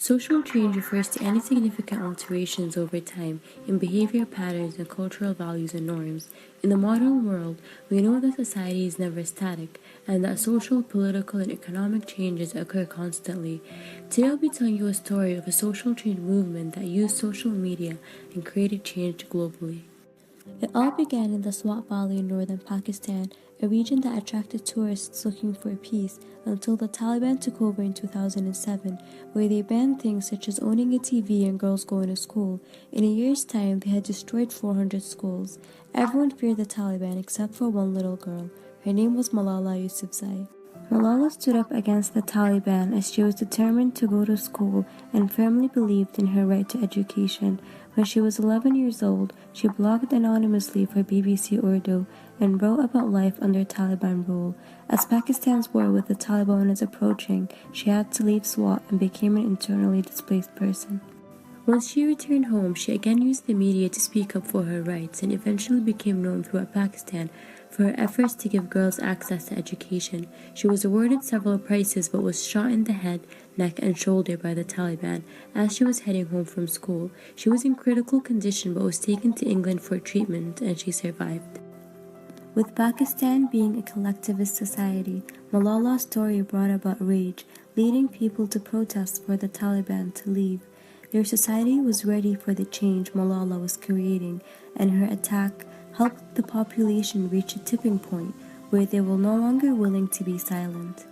Social change refers to any significant alterations over time in behavior patterns and cultural values and norms. In the modern world, we know that society is never static and that social, political, and economic changes occur constantly. Today, I'll be telling you a story of a social change movement that used social media and created change globally. It all began in the Swat Valley in northern Pakistan, a region that attracted tourists looking for peace until the Taliban took over in 2007, where they banned things such as owning a TV and girls going to school. In a year's time, they had destroyed 400 schools. Everyone feared the Taliban except for one little girl. Her name was Malala Yousafzai. Malala stood up against the Taliban as she was determined to go to school and firmly believed in her right to education. When she was 11 years old, she blogged anonymously for BBC Urdu and wrote about life under Taliban rule. As Pakistan's war with the Taliban was approaching, she had to leave Swat and became an internally displaced person. Once she returned home, she again used the media to speak up for her rights and eventually became known throughout Pakistan for her efforts to give girls access to education. She was awarded several prizes but was shot in the head, neck, and shoulder by the Taliban as she was heading home from school. She was in critical condition but was taken to England for treatment and she survived. With Pakistan being a collectivist society, Malala's story brought about rage, leading people to protest for the Taliban to leave. Their society was ready for the change Malala was creating, and her attack helped the population reach a tipping point where they were no longer willing to be silent.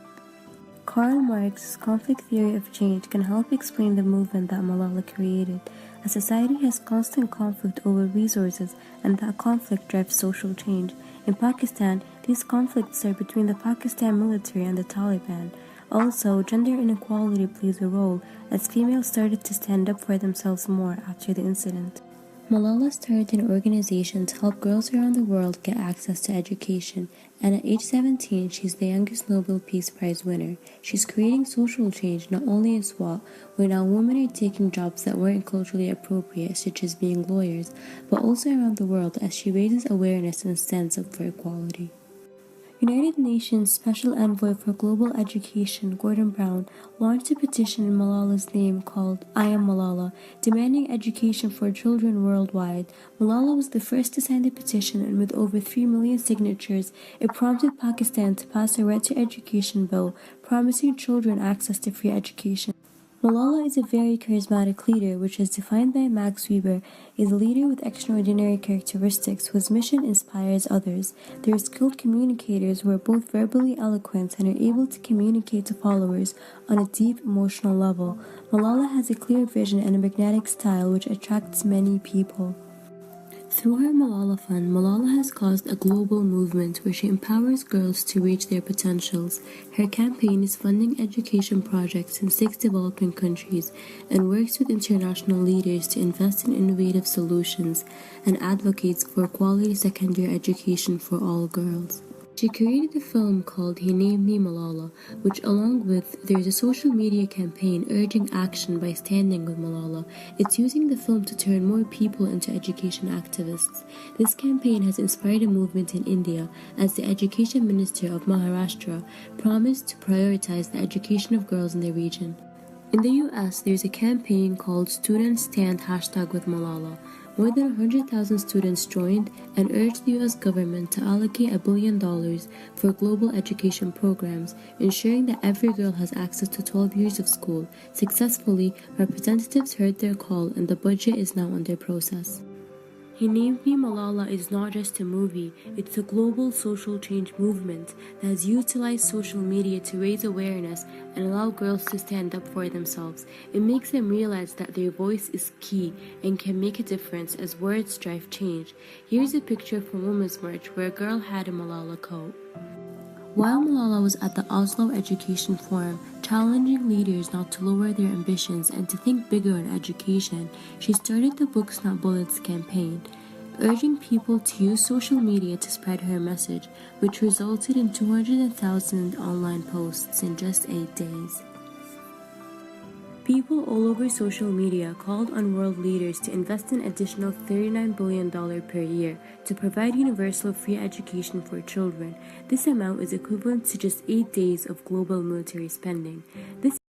Karl Marx's conflict theory of change can help explain the movement that Malala created. A society has constant conflict over resources, and that conflict drives social change. In Pakistan, these conflicts are between the Pakistan military and the Taliban. Also, gender inequality plays a role, as females started to stand up for themselves more after the incident. Malala started an organization to help girls around the world get access to education, and at age 17, she's the youngest Nobel Peace Prize winner. She's creating social change not only in Swat, where now women are taking jobs that weren't culturally appropriate, such as being lawyers, but also around the world as she raises awareness and stands up for equality. United Nations Special Envoy for Global Education, Gordon Brown, launched a petition in Malala's name called I Am Malala, demanding education for children worldwide. Malala was the first to sign the petition, and with over 3 million signatures, it prompted Pakistan to pass a right to education bill, promising children access to free education. Malala is a very charismatic leader, which is defined by Max Weber, is a leader with extraordinary characteristics whose mission inspires others. They are skilled communicators who are both verbally eloquent and are able to communicate to followers on a deep emotional level. Malala has a clear vision and a magnetic style which attracts many people. Through her Malala Fund, Malala has caused a global movement where she empowers girls to reach their potentials. Her campaign is funding education projects in 6 developing countries and works with international leaders to invest in innovative solutions and advocates for quality secondary education for all girls. She created a film called He Named Me Malala, which along with there's a social media campaign urging action by standing with Malala. It's using the film to turn more people into education activists. This campaign has inspired a movement in India as the Education Minister of Maharashtra promised to prioritize the education of girls in the region. In the US, there's a campaign called Students Stand #with Malala. More than 100,000 students joined and urged the U.S. government to allocate $1 billion for global education programs, ensuring that every girl has access to 12 years of school. Successfully, representatives heard their call and the budget is now under process. He Named Me Malala is not just a movie, it's a global social change movement that has utilized social media to raise awareness and allow girls to stand up for themselves. It makes them realize that their voice is key and can make a difference as words drive change. Here's a picture from Women's March where a girl had a Malala coat. While Malala was at the Oslo Education Forum, challenging leaders not to lower their ambitions and to think bigger in education, she started the Books Not Bullets campaign, urging people to use social media to spread her message, which resulted in 200,000 online posts in just 8 days. People all over social media called on world leaders to invest an additional $39 billion per year to provide universal free education for children. This amount is equivalent to just 8 days of global military spending. This